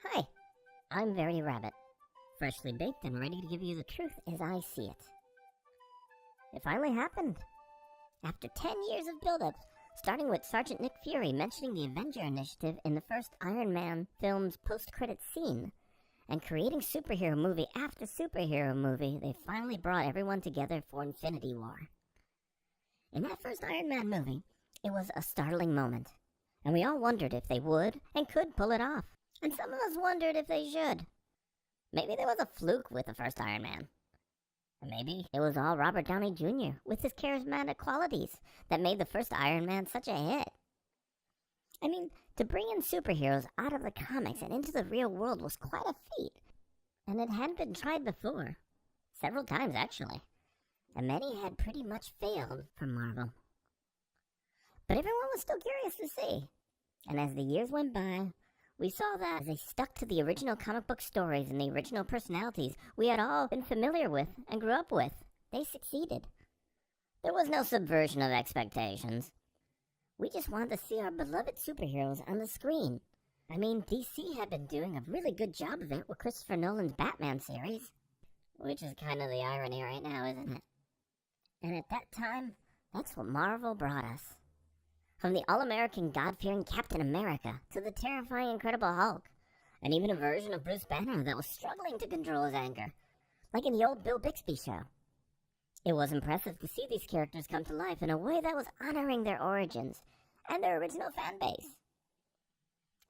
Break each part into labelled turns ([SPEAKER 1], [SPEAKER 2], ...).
[SPEAKER 1] Hi, I'm Very Rabbit, freshly baked and ready to give you the truth as I see it. It finally happened. After 10 years of build-up, starting with Sergeant Nick Fury mentioning the Avenger initiative in the first Iron Man film's post-credits scene, and creating superhero movie after superhero movie, they finally brought everyone together for Infinity War. In that first Iron Man movie, it was a startling moment, and we all wondered if they would and could pull it off. And some of us wondered if they should. Maybe there was a fluke with the first Iron Man. And maybe it was all Robert Downey Jr. with his charismatic qualities that made the first Iron Man such a hit. I mean, to bring in superheroes out of the comics and into the real world was quite a feat. And it hadn't been tried before. Several times, actually. And many had pretty much failed from Marvel. But everyone was still curious to see. And as the years went by, we saw that as they stuck to the original comic book stories and the original personalities we had all been familiar with and grew up with, they succeeded. There was no subversion of expectations. We just wanted to see our beloved superheroes on the screen. I mean, DC had been doing a really good job of it with Christopher Nolan's Batman series, which is kind of the irony right now, isn't it? And at that time, that's what Marvel brought us. From the all-American God-fearing Captain America to the terrifying Incredible Hulk, and even a version of Bruce Banner that was struggling to control his anger, like in the old Bill Bixby show. It was impressive to see these characters come to life in a way that was honoring their origins and their original fan base.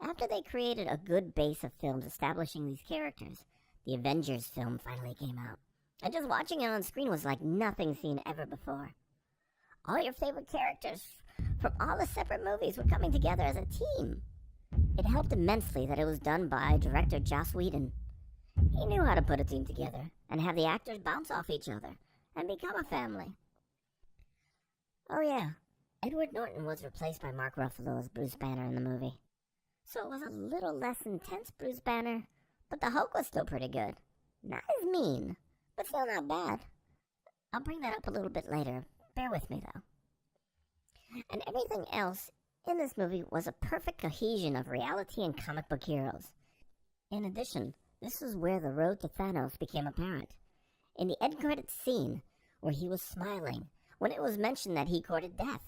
[SPEAKER 1] After they created a good base of films establishing these characters, the Avengers film finally came out, and just watching it on screen was like nothing seen ever before. All your favorite characters from all the separate movies were coming together as a team. It helped immensely that it was done by director Joss Whedon. He knew how to put a team together and have the actors bounce off each other and become a family. Oh yeah, Edward Norton was replaced by Mark Ruffalo as Bruce Banner in the movie. So it was a little less intense Bruce Banner, but the Hulk was still pretty good. Not as mean, but still not bad. I'll bring that up a little bit later. Bear with me though. And everything else in this movie was a perfect cohesion of reality and comic book heroes. In addition, this is where the road to Thanos became apparent. In the end credits scene, where he was smiling, when it was mentioned that he courted death.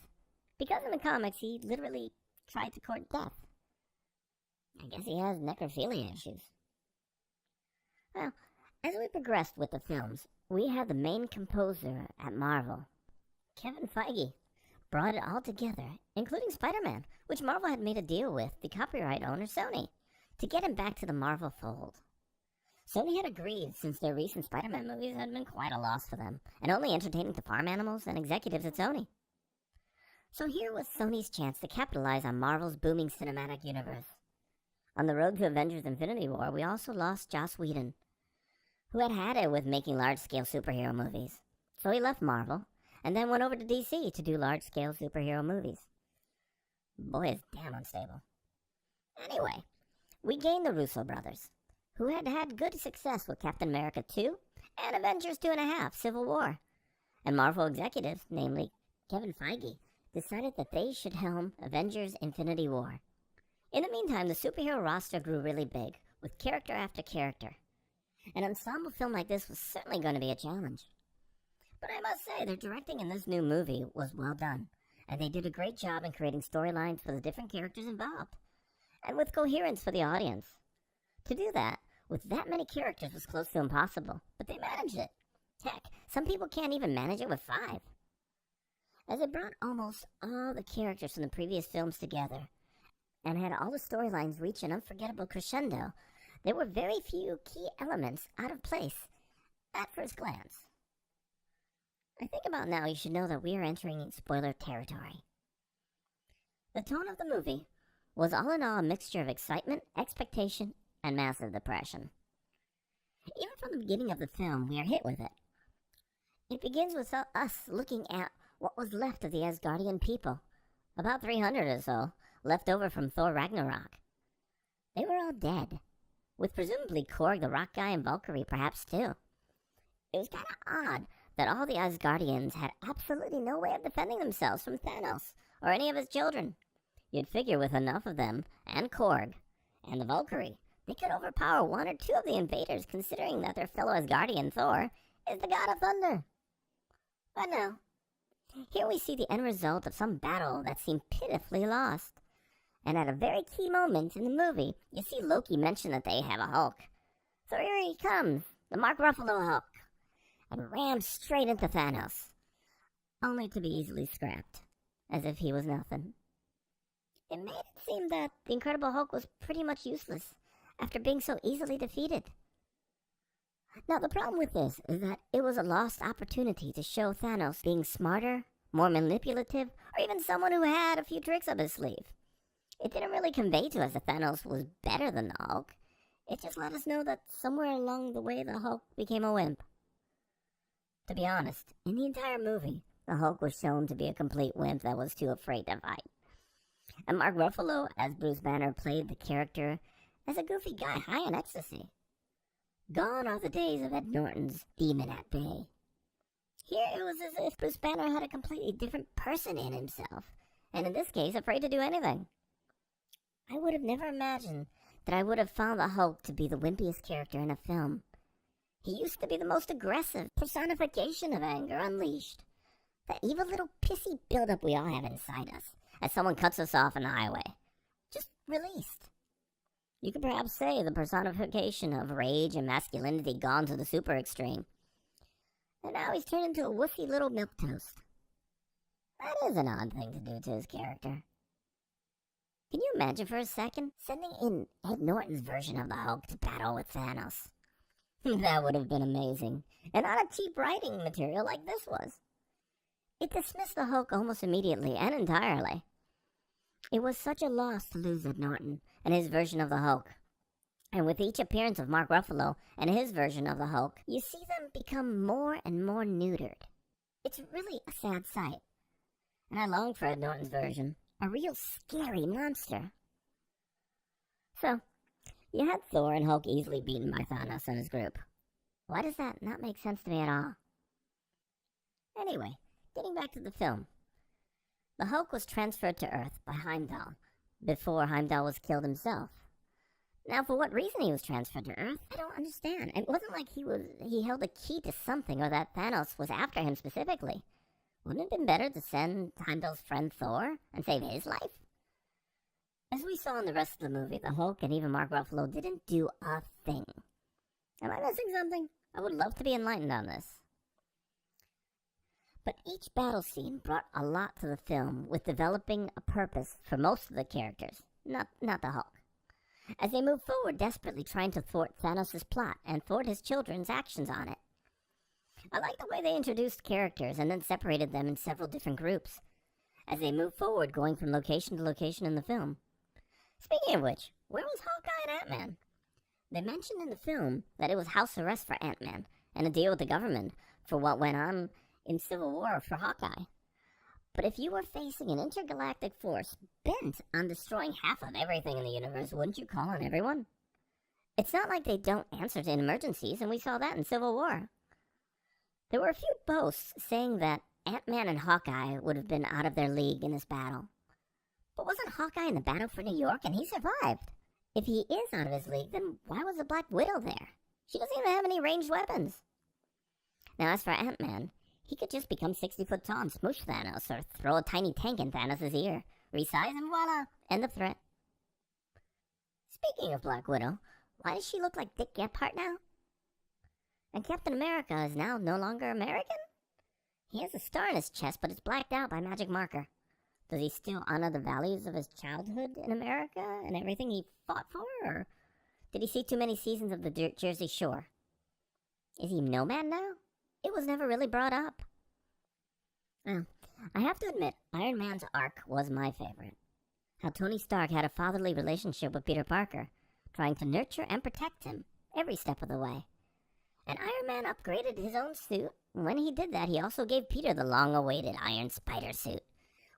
[SPEAKER 1] Because in the comics, he literally tried to court death. I guess he has necrophilia issues. Well, as we progressed with the films, we had the main composer at Marvel, Kevin Feige, brought it all together, including Spider-Man, which Marvel had made a deal with the copyright owner Sony, to get him back to the Marvel fold. Sony had agreed since their recent Spider-Man movies had been quite a loss for them, and only entertaining to farm animals and executives at Sony. So here was Sony's chance to capitalize on Marvel's booming cinematic universe. On the road to Avengers Infinity War, we also lost Joss Whedon, who had it with making large-scale superhero movies. So he left Marvel, and then went over to DC to do large-scale superhero movies. Boy, is damn unstable. Anyway, we gained the Russo brothers, who had had good success with Captain America 2 and Avengers 2.5, Civil War. And Marvel executives, namely Kevin Feige, decided that they should helm Avengers Infinity War. In the meantime, the superhero roster grew really big, with character after character. An ensemble film like this was certainly going to be a challenge. But I must say, their directing in this new movie was well done, and they did a great job in creating storylines for the different characters involved, and with coherence for the audience. To do that, with that many characters was close to impossible, but they managed it. Heck, some people can't even manage it with 5. As it brought almost all the characters from the previous films together, and had all the storylines reach an unforgettable crescendo, there were very few key elements out of place at first glance. I think about now you should know that we are entering spoiler territory. The tone of the movie was all in all a mixture of excitement, expectation, and massive depression. Even from the beginning of the film, we are hit with it. It begins with us looking at what was left of the Asgardian people, about 300 or so, left over from Thor Ragnarok. They were all dead, with presumably Korg the Rock Guy and Valkyrie perhaps too. It was kind of odd that all the Asgardians had absolutely no way of defending themselves from Thanos or any of his children. You'd figure with enough of them, and Korg, and the Valkyrie, they could overpower one or two of the invaders, considering that their fellow Asgardian Thor is the god of thunder. But no. Here we see the end result of some battle that seemed pitifully lost. And at a very key moment in the movie, you see Loki mention that they have a Hulk. So here he comes, the Mark Ruffalo Hulk, and rams straight into Thanos, only to be easily scrapped, as if he was nothing. It made it seem that the Incredible Hulk was pretty much useless after being so easily defeated. Now, the problem with this is that it was a lost opportunity to show Thanos being smarter, more manipulative, or even someone who had a few tricks up his sleeve. It didn't really convey to us that Thanos was better than the Hulk. It just let us know that somewhere along the way the Hulk became a wimp. To be honest, in the entire movie, the Hulk was shown to be a complete wimp that was too afraid to fight. And Mark Ruffalo, as Bruce Banner, played the character as a goofy guy high on ecstasy. Gone are the days of Ed Norton's Demon at Bay. Here it was as if Bruce Banner had a completely different person in himself, and in this case, afraid to do anything. I would have never imagined that I would have found the Hulk to be the wimpiest character in a film. He used to be the most aggressive personification of anger unleashed. That evil little pissy buildup we all have inside us as someone cuts us off on the highway. Just released. You could perhaps say the personification of rage and masculinity gone to the super extreme. And now he's turned into a wussy little milquetoast. That is an odd thing to do to his character. Can you imagine for a second sending in Ed Norton's version of the Hulk to battle with Thanos? That would have been amazing, and not a cheap writing material like this was. It dismissed the Hulk almost immediately and entirely. It was such a loss to lose Ed Norton and his version of the Hulk. And with each appearance of Mark Ruffalo and his version of the Hulk, you see them become more and more neutered. It's really a sad sight. And I long for Ed Norton's version. A real scary monster. So, you had Thor and Hulk easily beaten by Thanos and his group. Why does that not make sense to me at all? Anyway, getting back to the film. The Hulk was transferred to Earth by Heimdall, before Heimdall was killed himself. Now, for what reason he was transferred to Earth, I don't understand. It wasn't like he held a key to something or that Thanos was after him specifically. Wouldn't it have been better to send Heimdall's friend Thor and save his life? As we saw in the rest of the movie, the Hulk and even Mark Ruffalo didn't do a thing. Am I missing something? I would love to be enlightened on this. But each battle scene brought a lot to the film, with developing a purpose for most of the characters, not the Hulk. As they moved forward, desperately trying to thwart Thanos' plot and thwart his children's actions on it. I like the way they introduced characters and then separated them in several different groups, as they moved forward, going from location to location in the film. Speaking of which, where was Hawkeye and Ant-Man? They mentioned in the film that it was house arrest for Ant-Man and a deal with the government for what went on in Civil War for Hawkeye. But if you were facing an intergalactic force bent on destroying half of everything in the universe, wouldn't you call on everyone? It's not like they don't answer to emergencies, and we saw that in Civil War. There were a few boasts saying that Ant-Man and Hawkeye would have been out of their league in this battle. But wasn't Hawkeye in the battle for New York, and he survived? If he is out of his league, then why was the Black Widow there? She doesn't even have any ranged weapons. Now, as for Ant-Man, he could just become 60 foot tall and smoosh Thanos, or throw a tiny tank in Thanos' ear, resize, and voila, end of threat. Speaking of Black Widow, why does she look like Dick Gephardt now? And Captain America is now no longer American? He has a star in his chest, but it's blacked out by magic marker. Does he still honor the values of his childhood in America and everything he fought for, or did he see too many seasons of the Jersey Shore? Is he nomad now? It was never really brought up. Well, I have to admit, Iron Man's arc was my favorite. How Tony Stark had a fatherly relationship with Peter Parker, trying to nurture and protect him every step of the way. And Iron Man upgraded his own suit. When he did that, he also gave Peter the long-awaited Iron Spider suit,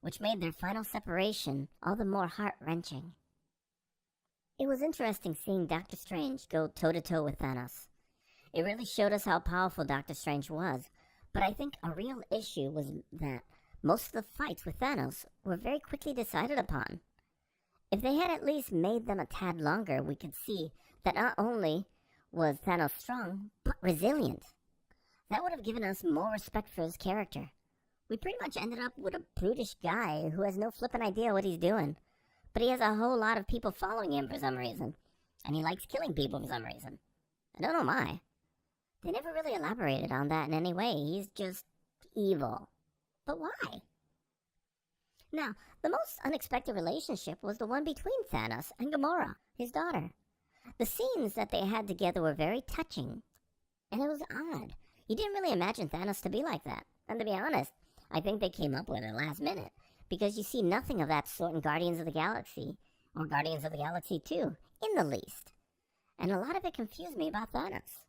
[SPEAKER 1] which made their final separation all the more heart-wrenching. It was interesting seeing Doctor Strange go toe-to-toe with Thanos. It really showed us how powerful Doctor Strange was, but I think a real issue was that most of the fights with Thanos were very quickly decided upon. If they had at least made them a tad longer, we could see that not only was Thanos strong, but resilient. That would have given us more respect for his character. We pretty much ended up with a brutish guy who has no flippin' idea what he's doing, but he has a whole lot of people following him for some reason, and he likes killing people for some reason. I don't know why. They never really elaborated on that in any way. He's just evil. But why? Now, the most unexpected relationship was the one between Thanos and Gamora, his daughter. The scenes that they had together were very touching, and it was odd. You didn't really imagine Thanos to be like that. And to be honest, I think they came up with it last minute, because you see nothing of that sort in Guardians of the Galaxy, or Guardians of the Galaxy 2, in the least. And a lot of it confused me about Thanos.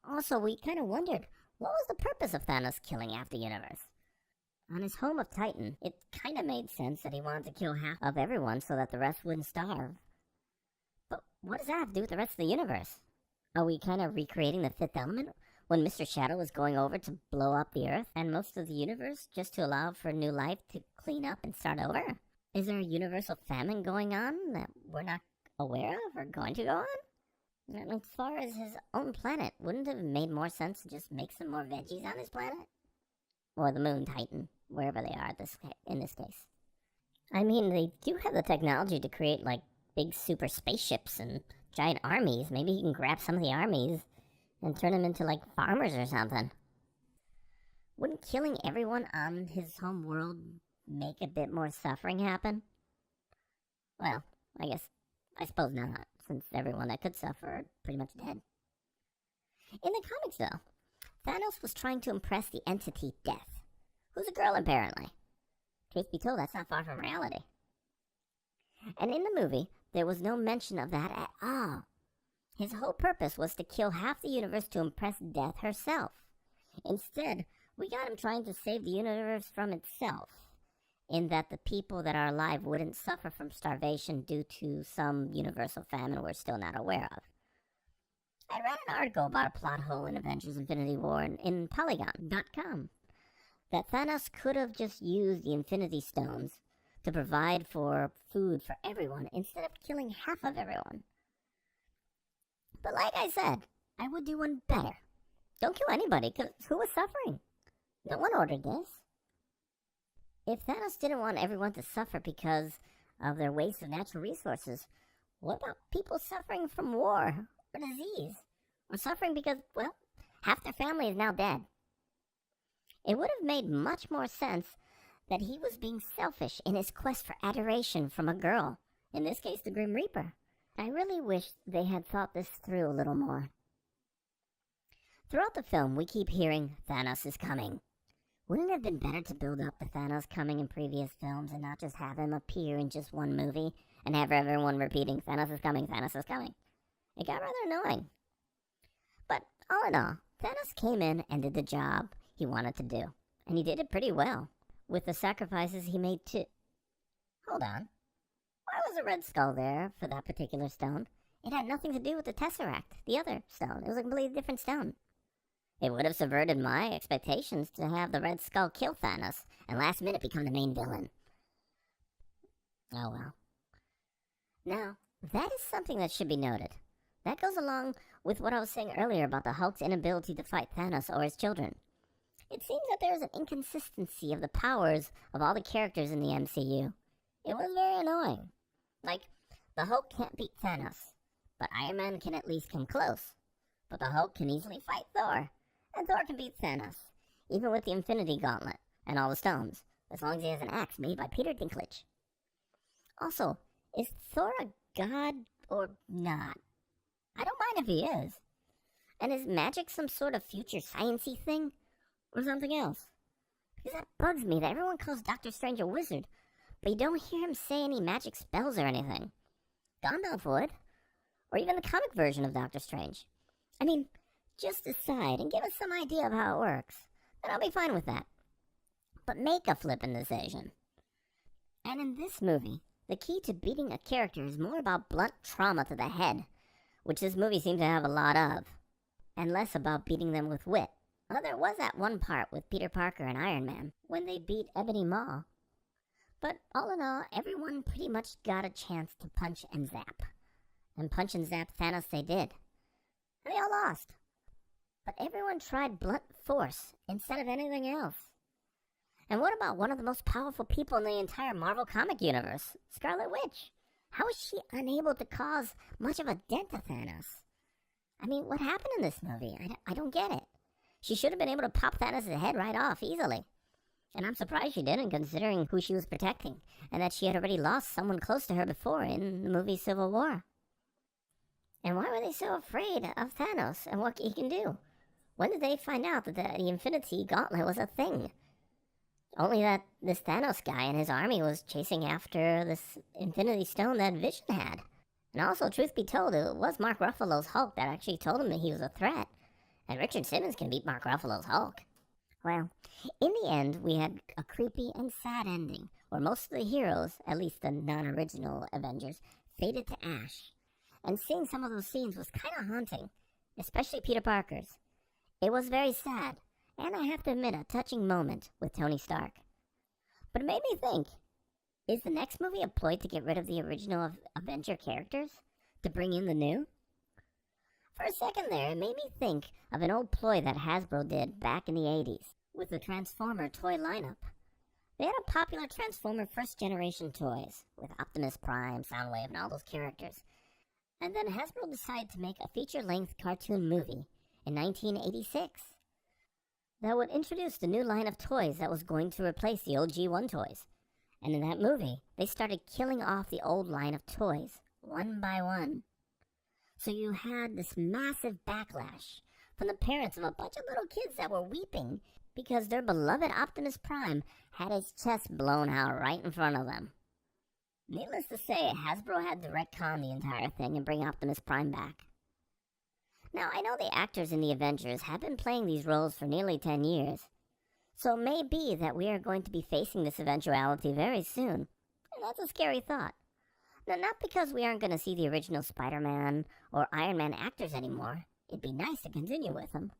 [SPEAKER 1] Also, we kind of wondered, what was the purpose of Thanos killing half the universe? On his home of Titan, it kind of made sense that he wanted to kill half of everyone so that the rest wouldn't starve. But what does that have to do with the rest of the universe? Are we kind of recreating the Fifth Element when Mr. Shadow was going over to blow up the Earth and most of the universe just to allow for new life to clean up and start over? Is there a universal famine going on that we're not aware of or going to go on? And as far as his own planet, wouldn't it have made more sense to just make some more veggies on his planet? Or the moon Titan, wherever they are in this case. I mean, they do have the technology to create, like, big super spaceships and giant armies. Maybe he can grab some of the armies and turn them into, like, farmers or something. Wouldn't killing everyone on his home world make a bit more suffering happen? Well, I suppose not, since everyone that could suffer are pretty much dead. In the comics, though, Thanos was trying to impress the entity Death, who's a girl apparently. Truth be told, that's not far from reality. And in the movie, there was no mention of that at all. His whole purpose was to kill half the universe to impress Death herself. Instead, we got him trying to save the universe from itself, in that the people that are alive wouldn't suffer from starvation due to some universal famine we're still not aware of. I read an article about a plot hole in Avengers Infinity War in Polygon.com, that Thanos could have just used the Infinity Stones to provide for food for everyone instead of killing half of everyone. But like I said, I would do one better. Don't kill anybody, because who was suffering? No one ordered this. If Thanos didn't want everyone to suffer because of their waste of natural resources, what about people suffering from war or disease? Or suffering because, well, half their family is now dead? It would have made much more sense that he was being selfish in his quest for adoration from a girl, in this case the Grim Reaper. I really wish they had thought this through a little more. Throughout the film, we keep hearing, Thanos is coming. Wouldn't it have been better to build up the Thanos coming in previous films and not just have him appear in just one movie and have everyone repeating, Thanos is coming, Thanos is coming? It got rather annoying. But all in all, Thanos came in and did the job he wanted to do. And he did it pretty well, with the sacrifices he made too. Hold on. Why was a red skull there for that particular stone? It had nothing to do with the Tesseract, the other stone. It was a completely different stone. It would have subverted my expectations to have the Red Skull kill Thanos and last minute become the main villain. Oh well. Now, that is something that should be noted. That goes along with what I was saying earlier about the Hulk's inability to fight Thanos or his children. It seems that there is an inconsistency of the powers of all the characters in the MCU. It was very annoying. Like, the Hulk can't beat Thanos, but Iron Man can at least come close. But the Hulk can easily fight Thor. And Thor can beat Thanos, even with the Infinity Gauntlet and all the stones, as long as he has an axe made by Peter Dinklage. Also, is Thor a god or not? I don't mind if he is. And is magic some sort of future sciencey thing? Or something else? Because that bugs me that everyone calls Doctor Strange a wizard, but you don't hear him say any magic spells or anything. Gandalf would. Or even the comic version of Doctor Strange. I mean, just decide and give us some idea of how it works, and I'll be fine with that. But make a flippin' decision. And in this movie, the key to beating a character is more about blunt trauma to the head, which this movie seemed to have a lot of, and less about beating them with wit. Well, there was that one part with Peter Parker and Iron Man, when they beat Ebony Maw. But all in all, everyone pretty much got a chance to punch and zap. And punch and zap Thanos they did. And they all lost. But everyone tried blunt force instead of anything else. And what about one of the most powerful people in the entire Marvel comic universe, Scarlet Witch? How is she unable to cause much of a dent to Thanos? I mean, what happened in this movie? I don't get it. She should have been able to pop Thanos' head right off easily. And I'm surprised she didn't, considering who she was protecting, and that she had already lost someone close to her before in the movie Civil War. And why were they so afraid of Thanos and what he can do? When did they find out that the Infinity Gauntlet was a thing? Only that this Thanos guy and his army was chasing after this Infinity Stone that Vision had. And also, truth be told, it was Mark Ruffalo's Hulk that actually told him that he was a threat. And Richard Simmons can beat Mark Ruffalo's Hulk. Well, in the end, we had a creepy and sad ending, where most of the heroes, at least the non-original Avengers, faded to ash. And seeing some of those scenes was kind of haunting, especially Peter Parker's. It was very sad, and I have to admit, a touching moment with Tony Stark. But it made me think, is the next movie a ploy to get rid of the original Avenger characters? To bring in the new? For a second there, it made me think of an old ploy that Hasbro did back in the 80s with the Transformer toy lineup. They had a popular Transformer first-generation toys with Optimus Prime, Soundwave, and all those characters. And then Hasbro decided to make a feature-length cartoon movie in 1986 that would introduce the new line of toys that was going to replace the old G1 toys. And in that movie, they started killing off the old line of toys, one by one. So you had this massive backlash from the parents of a bunch of little kids that were weeping because their beloved Optimus Prime had his chest blown out right in front of them. Needless to say, Hasbro had to retcon the entire thing and bring Optimus Prime back. Now, I know the actors in the Avengers have been playing these roles for nearly 10 years, so it may be that we are going to be facing this eventuality very soon, and that's a scary thought. Now, not because we aren't going to see the original Spider-Man or Iron Man actors anymore. It'd be nice to continue with them.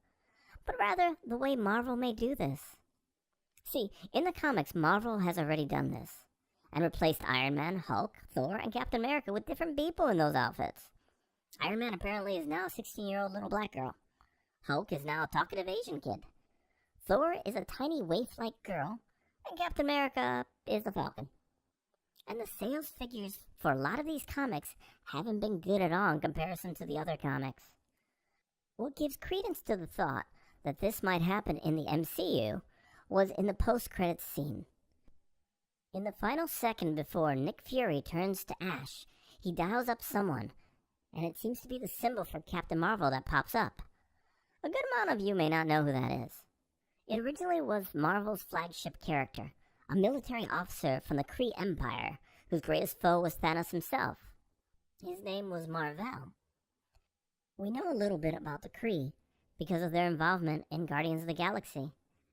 [SPEAKER 1] But rather, the way Marvel may do this. See, in the comics, Marvel has already done this, and replaced Iron Man, Hulk, Thor, and Captain America with different people in those outfits. Iron Man apparently is now a 16-year-old little black girl. Hulk is now a talkative Asian kid. Thor is a tiny waif-like girl, and Captain America is the Falcon. And the sales figures for a lot of these comics haven't been good at all in comparison to the other comics. What gives credence to the thought that this might happen in the MCU was in the post-credits scene. In the final second before Nick Fury turns to ash, he dials up someone, and it seems to be the symbol for Captain Marvel that pops up. A good amount of you may not know who that is. It originally was Marvel's flagship character, a military officer from the Kree Empire, whose greatest foe was Thanos himself. His name was Mar-Vell. We know a little bit about the Kree because of their involvement in Guardians of the Galaxy,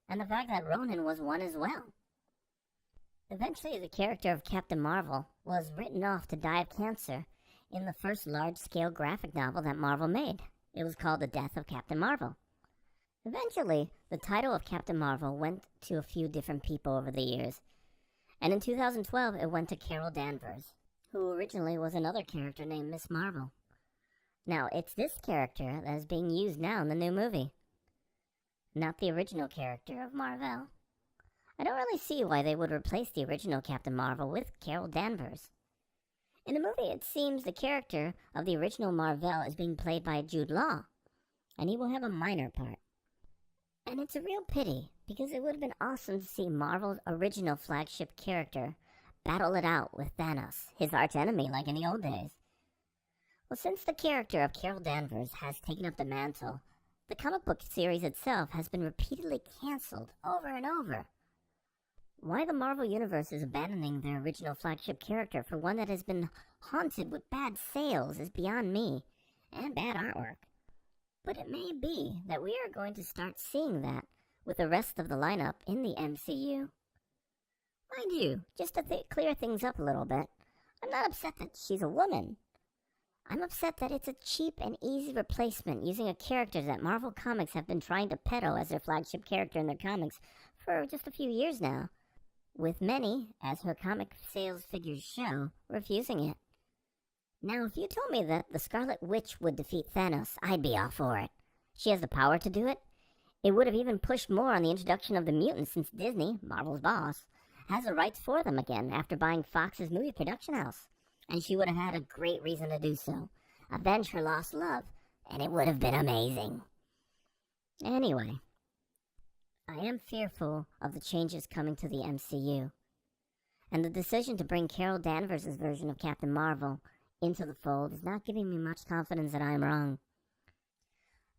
[SPEAKER 1] and the fact that Ronan was one as well. Eventually, the character of Captain Marvel was written off to die of cancer in the first large-scale graphic novel that Marvel made. It was called The Death of Captain Marvel. Eventually, the title of Captain Marvel went to a few different people over the years, and in 2012 it went to Carol Danvers, who originally was another character named Miss Marvel. Now, it's this character that is being used now in the new movie, not the original character of Mar-Vell. I don't really see why they would replace the original Captain Marvel with Carol Danvers. In the movie, it seems the character of the original Mar-Vell is being played by Jude Law, and he will have a minor part. And it's a real pity, because it would have been awesome to see Marvel's original flagship character battle it out with Thanos, his archenemy like in the old days. Well, since the character of Carol Danvers has taken up the mantle, the comic book series itself has been repeatedly cancelled over and over. Why the Marvel Universe is abandoning their original flagship character for one that has been haunted with bad sales is beyond me, and bad artwork. But it may be that we are going to start seeing that with the rest of the lineup in the MCU. Mind you, just to clear things up a little bit, I'm not upset that she's a woman. I'm upset that it's a cheap and easy replacement using a character that Marvel Comics have been trying to peddle as their flagship character in their comics for just a few years now. with many, as her comic sales figures show, refusing it. Now, if you told me that the Scarlet Witch would defeat Thanos, I'd be all for it. She has the power to do it. It would have even pushed more on the introduction of the mutants since Disney, Marvel's boss, has the rights for them again after buying Fox's movie production house. And she would have had a great reason to do so. Avenge her lost love, and it would have been amazing. Anyway, I am fearful of the changes coming to the MCU. And the decision to bring Carol Danvers' version of Captain Marvel into the fold is not giving me much confidence that I am wrong.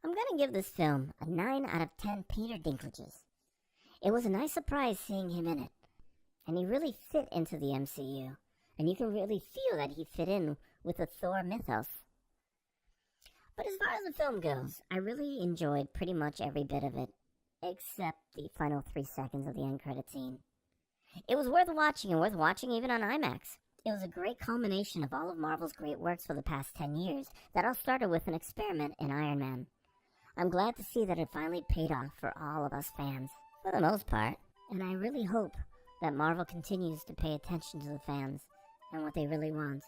[SPEAKER 1] I'm going to give this film a 9 out of 10 Peter Dinklages. It was a nice surprise seeing him in it, and he really fit into the MCU, and you can really feel that he fit in with the Thor mythos. But as far as the film goes, I really enjoyed pretty much every bit of it, except the final 3 seconds of the end credit scene. It was worth watching, and worth watching even on IMAX. It was a great culmination of all of Marvel's great works for the past 10 years that all started with an experiment in Iron Man. I'm glad to see that it finally paid off for all of us fans, for the most part, and I really hope that Marvel continues to pay attention to the fans and what they really want,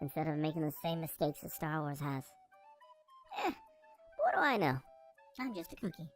[SPEAKER 1] instead of making the same mistakes that Star Wars has. What do I know? I'm just a cookie.